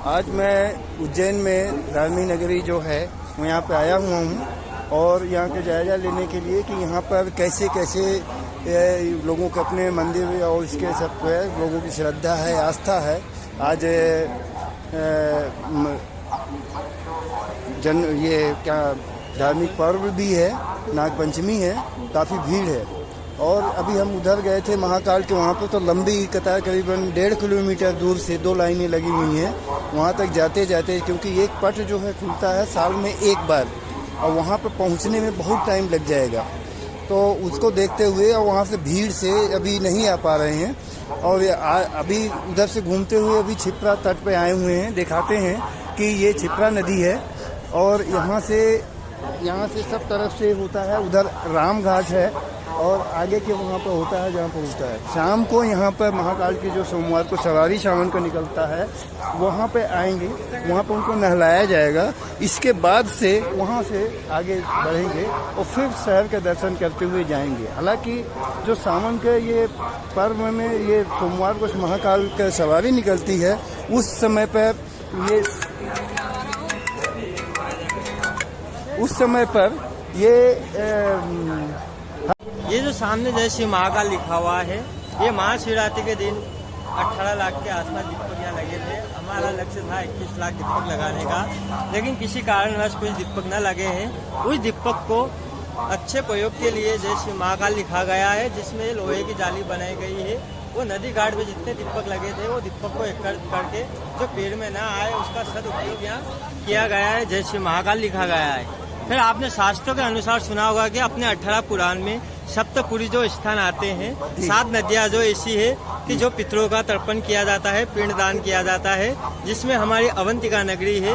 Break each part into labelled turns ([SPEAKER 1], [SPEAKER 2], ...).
[SPEAKER 1] आज मैं उज्जैन में धार्मिक नगरी जो है वो यहाँ पे आया हुआ हूँ और यहाँ के जायजा लेने के लिए कि यहाँ पर कैसे कैसे लोगों के अपने मंदिर और इसके सब पे लोगों की श्रद्धा है, आस्था है। आज ये क्या धार्मिक पर्व भी है, नागपंचमी है, काफ़ी भीड़ है। और अभी हम उधर गए थे महाकाल के, वहाँ पे तो लंबी कतार करीबन 1.5 किलोमीटर दूर से 2 लाइनें लगी हुई हैं वहाँ तक जाते जाते, क्योंकि एक पट जो है खुलता है साल में एक बार और वहाँ पे पहुँचने में बहुत टाइम लग जाएगा। तो उसको देखते हुए और वहाँ से भीड़ से अभी नहीं आ पा रहे हैं और अभी उधर से घूमते हुए अभी छिपरा तट पे आए हुए हैं। दिखाते हैं कि ये छिपरा नदी है और यहाँ से सब तरफ से होता है। उधर राम घाट है और आगे के वहाँ पर होता है जहाँ पर होता है। शाम को यहाँ पर महाकाल की जो सोमवार को सवारी सावन का निकलता है वहाँ पे आएंगे, वहाँ पर उनको नहलाया जाएगा। इसके बाद से वहाँ से आगे बढ़ेंगे और फिर शहर के दर्शन करते हुए जाएंगे। हालांकि जो सावन के ये पर्व में ये सोमवार को महाकाल की सवारी निकलती है उस समय पर
[SPEAKER 2] ये जो सामने जय श्री महाकाल लिखा हुआ है, ये महाशिवरात्रि के दिन 18 लाख के आसपास दीपक यहाँ लगे थे। हमारा लक्ष्य था 21 लाख दीपक लगाने का, लेकिन किसी कारणवश कुछ दीपक न लगे हैं। उस दीपक को अच्छे प्रयोग के लिए जय श्री महाकाल लिखा गया है, जिसमें लोहे की जाली बनाई गई है। वो नदी घाट में जितने दीपक लगे थे वो दीपक को एकत्रित करके जो पेड़ में ना आए उसका सदुपयोग यहाँ किया गया है, जय श्री महाकाल लिखा गया है। फिर आपने शास्त्रों के अनुसार सुना होगा कि अपने 18 पुराण में सप्तपुरी जो स्थान आते हैं, 7 नदियाँ जो ऐसी है कि जो पितरों का तर्पण किया जाता है, पिंडदान किया जाता है, जिसमें हमारी अवंतिका नगरी है,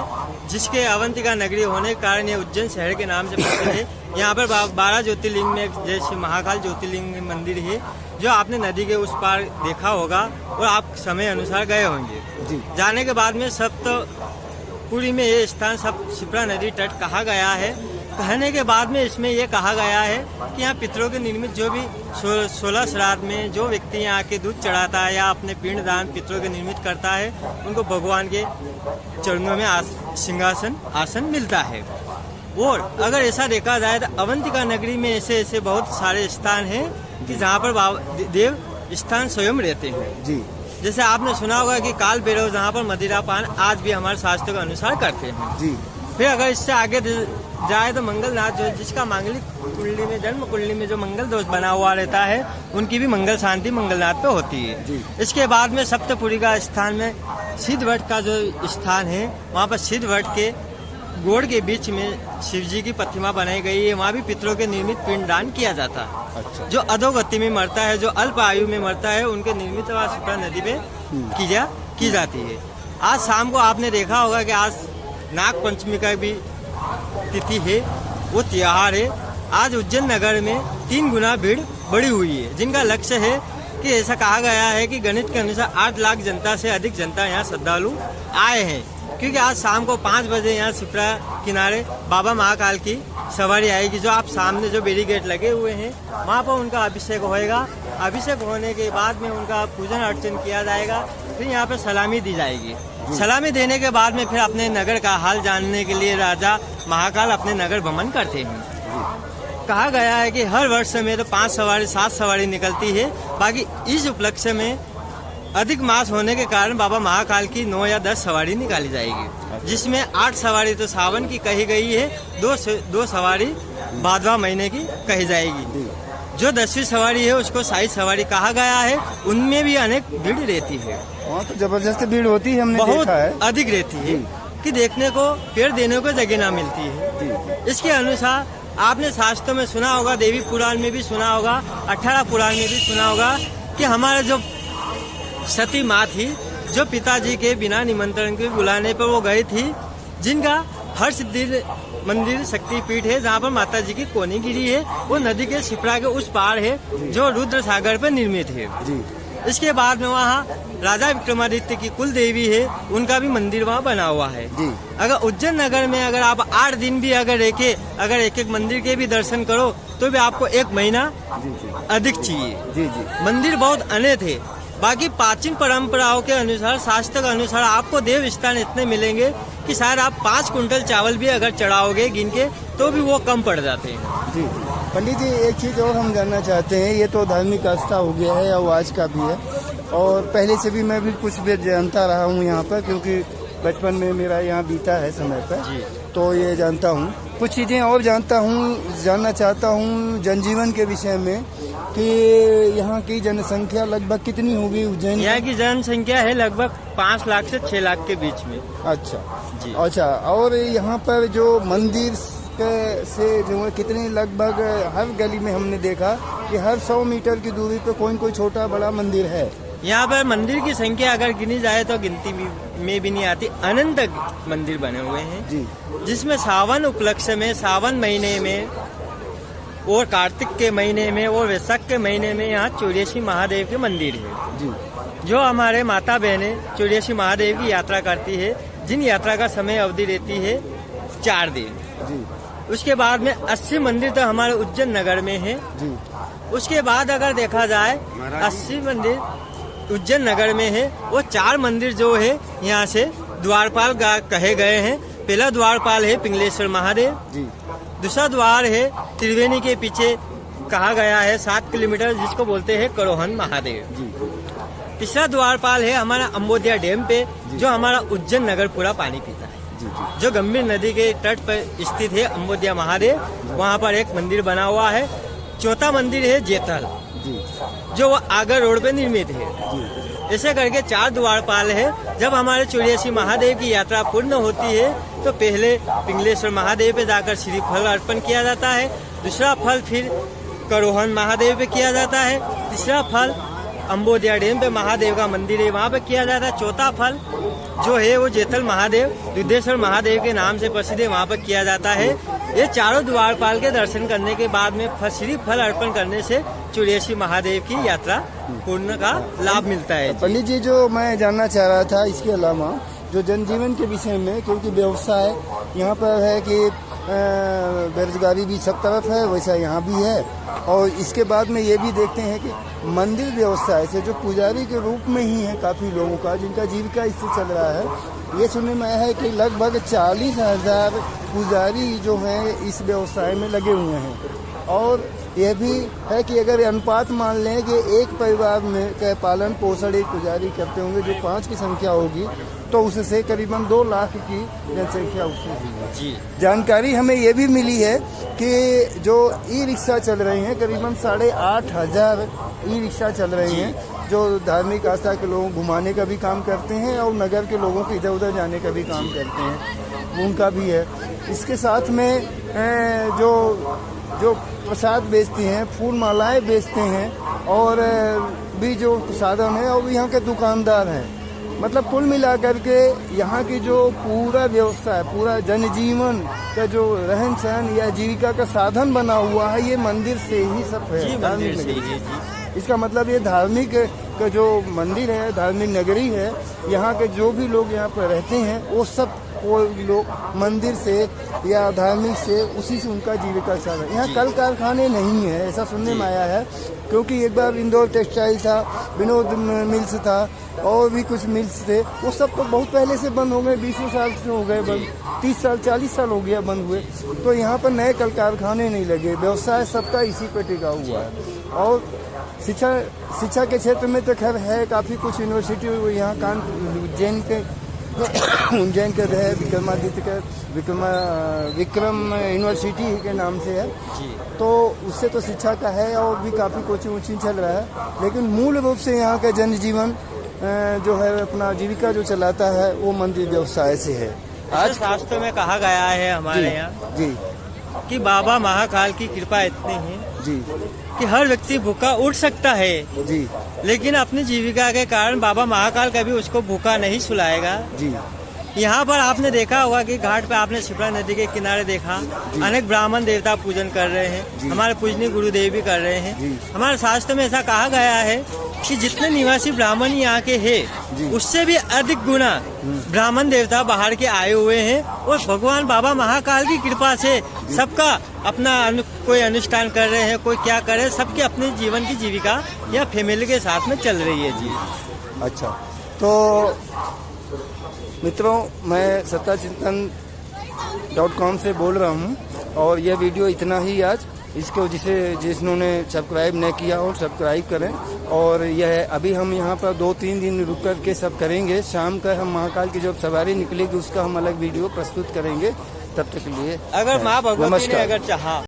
[SPEAKER 2] जिसके अवंतिका नगरी होने के कारण ये उज्जैन शहर के नाम से प्रसिद्ध है। यहाँ पर 12 ज्योतिर्लिंग में जय श्री महाकाल ज्योतिर्लिंग मंदिर है, जो आपने नदी के उस पार देखा होगा और आप समय अनुसार गए होंगे। जाने के बाद में सप्तपुरी में ये स्थान सब छिपरा नदी तट कहा गया है। कहने के बाद में इसमें ये कहा गया है कि यहाँ पितरों के निर्मित जो भी 16 श्राद्ध में जो व्यक्ति यहाँ आके दूध चढ़ाता है या अपने पिंडदान पितरों के निर्मित करता है, उनको भगवान के चरणों में सिंहासन आसन मिलता है। और अगर ऐसा देखा जाए तो अवंतिका नगरी में ऐसे बहुत सारे स्थान हैं कि जहाँ पर देव स्थान स्वयं रहते हैं। जी, जैसे आपने सुना होगा कि काल भैरव जहाँ पर मदिरा पान आज भी हमारे शास्त्रों के अनुसार करते हैं। जी, फिर अगर इससे आगे जाए तो मंगलनाथ जो जिसका मांगलिक कुंडली में जन्म कुंडली में जो मंगल दोष बना हुआ रहता है, उनकी भी मंगल शांति मंगलनाथ पे होती है। इसके बाद में सप्तपुरी का स्थान में सिद्धवट का जो स्थान है, वहाँ पर सिद्धवट के गोड़ के बीच में शिव जी की प्रतिमा बनाई गई है। वहाँ भी पितरों के निर्मित पिंडदान किया जाता है। अच्छा। जो अधोगति में मरता है, जो अल्प आयु में मरता है, उनके निर्मित शिप्रा नदी पे की जाती है। आज शाम को आपने देखा होगा कि आज नाग पंचमी का भी तिथि है, वो त्योहार है। आज उज्जैन नगर में 3 गुना भीड़ बढ़ी हुई है, जिनका लक्ष्य है कि ऐसा कहा गया है कि गणित के अनुसार 8 लाख जनता से अधिक जनता यहाँ श्रद्धालु आए हैं, क्योंकि आज शाम को 5 बजे यहाँ छिपरा किनारे बाबा महाकाल की सवारी आएगी। जो आप सामने जो बैरिकेड लगे हुए हैं वहाँ पर उनका अभिषेक होएगा। अभिषेक होने के बाद में उनका पूजन अर्चन किया जाएगा, फिर यहाँ पर सलामी दी जाएगी। सलामी देने के बाद में फिर अपने नगर का हाल जानने के लिए राजा महाकाल अपने नगर भ्रमण करते हैं। कहा गया है कि हर वर्ष में तो 5 सवारी 7 सवारी निकलती है। बाकी इस उपलक्ष्य में अधिक मास होने के कारण बाबा महाकाल की 9 या 10 सवारी निकाली जाएगी, जिसमें 8 सवारी तो सावन की कही गई है, 2 सवारी भादवा महीने की कही जाएगी। जो 10वीं सवारी है उसको शाही सवारी कहा गया है। उनमें भी अनेक भीड़ रहती है।
[SPEAKER 1] वहाँ तो जबरदस्त भीड़ होती है, हमने
[SPEAKER 2] बहुत
[SPEAKER 1] देखा है।
[SPEAKER 2] अधिक रहती है कि देखने को पेड़ देने को जगह ना मिलती है। इसके अनुसार आपने शास्त्रों में सुना होगा, देवी पुराण में भी सुना होगा, 18 पुराण में भी सुना होगा कि हमारे जो सती माँ थी, जो पिताजी के बिना निमंत्रण के बुलाने पर वो गई थी, जिनका हर्षसिद्धि मंदिर शक्तिपीठ है, जहाँ पर माता जी की कोनी गिरी है, वो नदी के छिपरा के उस पार है, जो रुद्र सागर पर निर्मित है। जी। इसके बाद में वहाँ राजा विक्रमादित्य की कुल देवी है, उनका भी मंदिर वहाँ बना हुआ है। जी। अगर उज्जैन नगर में अगर आप 8 दिन भी अगर एक मंदिर के भी दर्शन करो तो भी आपको 1 महीना अधिक चाहिए। जी जी। मंदिर बहुत अनेक है। बाकी प्राचीन परंपराओं के अनुसार, शास्त्र के अनुसार आपको देव स्थान इतने मिलेंगे कि शायद आप 5 कुंटल चावल भी अगर चढ़ाओगे गिन के तो भी वो कम पड़ जाते हैं।
[SPEAKER 1] जी पंडित जी, एक चीज़ और हम जानना चाहते हैं, ये तो धार्मिक आस्था हो गया है और आज का भी है, और पहले से भी मैं भी कुछ भी जानता रहा हूँ यहाँ पर, क्योंकि बचपन में मेरा यहाँ बीता है समय पर, तो ये जानता हूँ। कुछ चीज़ें और जानना चाहता हूँ जनजीवन के विषय में, कि यहाँ की जनसंख्या लगभग कितनी होगी उज्जैन?
[SPEAKER 2] यहाँ की जनसंख्या है लगभग 5 लाख से 6 लाख के बीच में।
[SPEAKER 1] अच्छा
[SPEAKER 2] जी।
[SPEAKER 1] अच्छा, और यहाँ पर जो मंदिर से जो है कितने, लगभग हर गली में हमने देखा कि हर 100 मीटर की दूरी पर कोई कोई छोटा बड़ा मंदिर है।
[SPEAKER 2] यहाँ पर मंदिर की संख्या अगर गिनी जाए तो गिनती में भी नहीं आती, अनंत मंदिर बने हुए हैं
[SPEAKER 1] जी, जिसमें
[SPEAKER 2] सावन उपलक्ष्य में, सावन महीने में और कार्तिक के महीने में और वैशाख के महीने में यहाँ चौरासी महादेव के मंदिर है
[SPEAKER 1] जी,
[SPEAKER 2] जो हमारे माता बहनें चौरासी महादेव की यात्रा करती है, जिन यात्रा का समय अवधि रहती है 4 दिन
[SPEAKER 1] जी।
[SPEAKER 2] उसके बाद में 80 मंदिर तो हमारे उज्जैन नगर में है
[SPEAKER 1] जी।
[SPEAKER 2] उसके बाद अगर देखा जाए 80 मंदिर उज्जैन नगर में है, वो 4 मंदिर जो है यहाँ से द्वारपाल कहे गए हैं। पहला द्वारपाल है पिंगलेश्वर महादेव जी, दूसरा द्वार है त्रिवेणी के पीछे कहा गया है 7 किलोमीटर, जिसको बोलते हैं करोहन महादेव जी। तीसरा द्वारपाल है हमारा अम्बोदिया डैम पे, जो हमारा उज्जैन नगर पूरा पानी पीता है जी, जी। जो गंभीर नदी के तट पर स्थित है अम्बोदिया महादेव, वहाँ पर एक मंदिर बना हुआ है। चौथा मंदिर है जेतल जी, जो वो आगर रोड पे निर्मित है जी। ऐसे करके 4 द्वारपाल है। जब हमारे चौरासी महादेव की यात्रा पूर्ण होती है तो पहले पिंगलेश्वर महादेव पे जाकर श्रीफल अर्पण किया जाता है, दूसरा फल फिर करोहन महादेव पे किया जाता है, तीसरा फल अम्बोदिया डैम पे महादेव का मंदिर है वहाँ पे किया जाता है, चौथा फल जो है वो जेतल महादेव दुधेश्वर महादेव के नाम से प्रसिद्ध है, वहाँ पर किया जाता है। ये चारों द्वारपाल के दर्शन करने के बाद में श्री फल अर्पण करने से चौरासी महादेव की यात्रा पूर्ण का लाभ मिलता है।
[SPEAKER 1] पंडित जी, जो मैं जानना चाह रहा था इसके अलावा जो जनजीवन के विषय में, क्योंकि व्यवसाय यहाँ पर है कि बेरोजगारी भी सब तरफ है, वैसा यहाँ भी है, और इसके बाद में ये भी देखते हैं कि मंदिर व्यवसाय से जो पुजारी के रूप में ही है काफ़ी लोगों का जिनका जीविका इससे चल रहा है। ये सुनने में आया है कि लगभग 40,000 पुजारी जो हैं इस व्यवसाय में लगे हुए हैं, और यह भी है कि अगर अनुपात मान लें कि एक परिवार में का पालन पोषण एक पुजारी करते होंगे जो 5 की संख्या होगी, तो उससे करीबन 2 लाख की जनसंख्या उसमें होगी जी। जानकारी हमें ये भी मिली है कि जो ई रिक्शा चल रहे हैं करीबन 8,500 ई रिक्शा चल रहे हैं, जो धार्मिक आस्था के लोगों को घुमाने का भी काम करते हैं और नगर के लोगों को इधर उधर जाने का भी काम करते हैं, उनका भी है। इसके साथ में जो प्रसाद बेचते हैं, फूल मालाएं बेचते हैं, और भी जो साधन है, और यहाँ के दुकानदार हैं। मतलब कुल मिलाकर के यहाँ की जो पूरा व्यवस्था है, पूरा जनजीवन का जो रहन सहन या जीविका का साधन बना हुआ है, ये मंदिर से ही सब है, धार्मिक नगरी। इसका मतलब ये धार्मिक का जो मंदिर है, धार्मिक नगरी है, यहाँ के जो भी लोग यहाँ पर रहते हैं वो सब लोग मंदिर से या धार्मिक से उसी से उनका जीविका चल रहा है। यहाँ कल कारखाने नहीं है, ऐसा सुनने में आया है, क्योंकि एक बार इंदौर टेक्सटाइल था, विनोद मिल्स था, और भी कुछ मिल्स थे, वो सब तो बहुत पहले से बंद हो गए, 20 साल से हो गए बंद, 30 साल 40 साल हो गया बंद हुए। तो यहाँ पर नए कल कारखाने नहीं लगे, व्यवसाय सबका इसी पर टिका हुआ है। और शिक्षा के क्षेत्र में तो खैर है काफ़ी कुछ यूनिवर्सिटी यहाँ उज्जैन के है, विक्रमादित्य का विक्रम यूनिवर्सिटी के नाम से है, तो उससे तो शिक्षा का है, और भी काफ़ी कोचिंग वोचिंग चल रहा है। लेकिन मूल रूप से यहाँ का जनजीवन जो है अपना जीविका जो चलाता है वो मंदिर व्यवसाय से है।
[SPEAKER 2] आज शास्त्र में कहा गया है हमारे यहाँ जी कि बाबा महाकाल की कृपा इतनी है जी कि हर व्यक्ति भूखा उठ सकता है जी, लेकिन अपनी जीविका के कारण बाबा महाकाल कभी उसको भूखा नहीं सुलाएगा जी। यहाँ पर आपने देखा होगा कि घाट पे आपने शिप्रा नदी के किनारे देखा अनेक ब्राह्मण देवता पूजन कर रहे हैं, हमारे पूजनीय गुरुदेव भी कर रहे हैं। हमारे शास्त्र में ऐसा कहा गया है कि जितने निवासी ब्राह्मण यहाँ के हैं उससे भी अधिक गुना ब्राह्मण देवता बाहर के आए हुए हैं और भगवान बाबा महाकाल की कृपा से सबका अपना कोई अनुष्ठान कर रहे हैं, कोई क्या कर रहे हैं, सबके अपने जीवन की जीविका या फैमिली के साथ में चल रही है जी।
[SPEAKER 1] अच्छा, तो मित्रों मैं सत्ताचिंतन.com से बोल रहा हूँ और यह वीडियो इतना ही आज। इसको जिन्होंने सब्सक्राइब नहीं किया हो सब्सक्राइब करें। और यह अभी हम यहाँ पर 2-3 दिन रुक कर के सब करेंगे। शाम का हम महाकाल की जब सवारी निकलेगी उसका हम अलग वीडियो प्रस्तुत करेंगे। तब तक के लिए
[SPEAKER 2] अगर माँ भगवती ने अगर चाहा